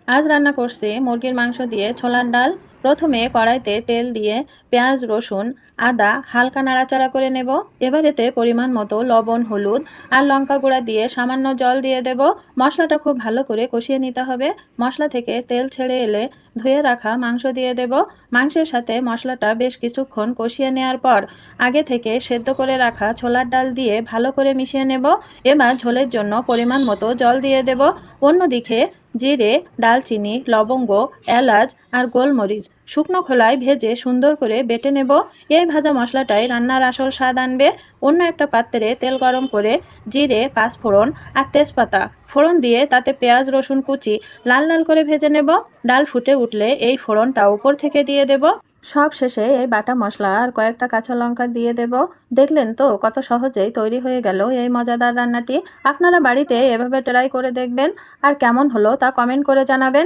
আজ রান্না করছি মুরগির মাংস দিয়ে ছোলার ডাল। প্রথমে কড়াইতে তেল দিয়ে পেঁয়াজ, রসুন, আদা হালকা নাড়াচাড়া করে নেব। এবার এতে পরিমাণ মতো লবণ, হলুদ আর লঙ্কা গুঁড়া দিয়ে সামান্য জল দিয়ে দেব। মশলাটা খুব ভালো করে কষিয়ে নিতে হবে। মশলা থেকে তেল ছেড়ে এলে ধুয়ে রাখা মাংস দিয়ে দেব। মাংসের সাথে মশলাটা বেশ কিছুক্ষণ কষিয়ে নেওয়ার পর আগে থেকে সেদ্ধ করে রাখা ছোলার ডাল দিয়ে ভালো করে মিশিয়ে নেব। এবার ঝোলের জন্য পরিমাণ মতো জল দিয়ে দেব। অন্যদিকে জিরে, ডালচিনি, লবঙ্গ, এলাচ আর গোলমরিচ শুকনো খোলায় ভেজে সুন্দর করে বেটে নেব। এই ভাজা মশলাটাই রান্নার আসল স্বাদ আনবে। অন্য একটা পাত্রে তেল গরম করে জিরে, পাঁচফোড়ন আর তেজপাতা ফোড়ন দিয়ে তাতে পেঁয়াজ, রসুন কুচি লাল লাল করে ভেজে নেব। ডাল ফুটে উঠলে এই ফোড়নটা উপর থেকে দিয়ে দেব। সব শেষে এই বাটা মশলা আর কয়েকটা কাঁচা লঙ্কা দিয়ে দেব। দেখলেন তো কত সহজেই তৈরি হয়ে গেল এই মজাদার রান্নাটি। আপনারা বাড়িতে এভাবে ট্রাই করে দেখবেন আর কেমন হলো তা কমেন্ট করে জানাবেন।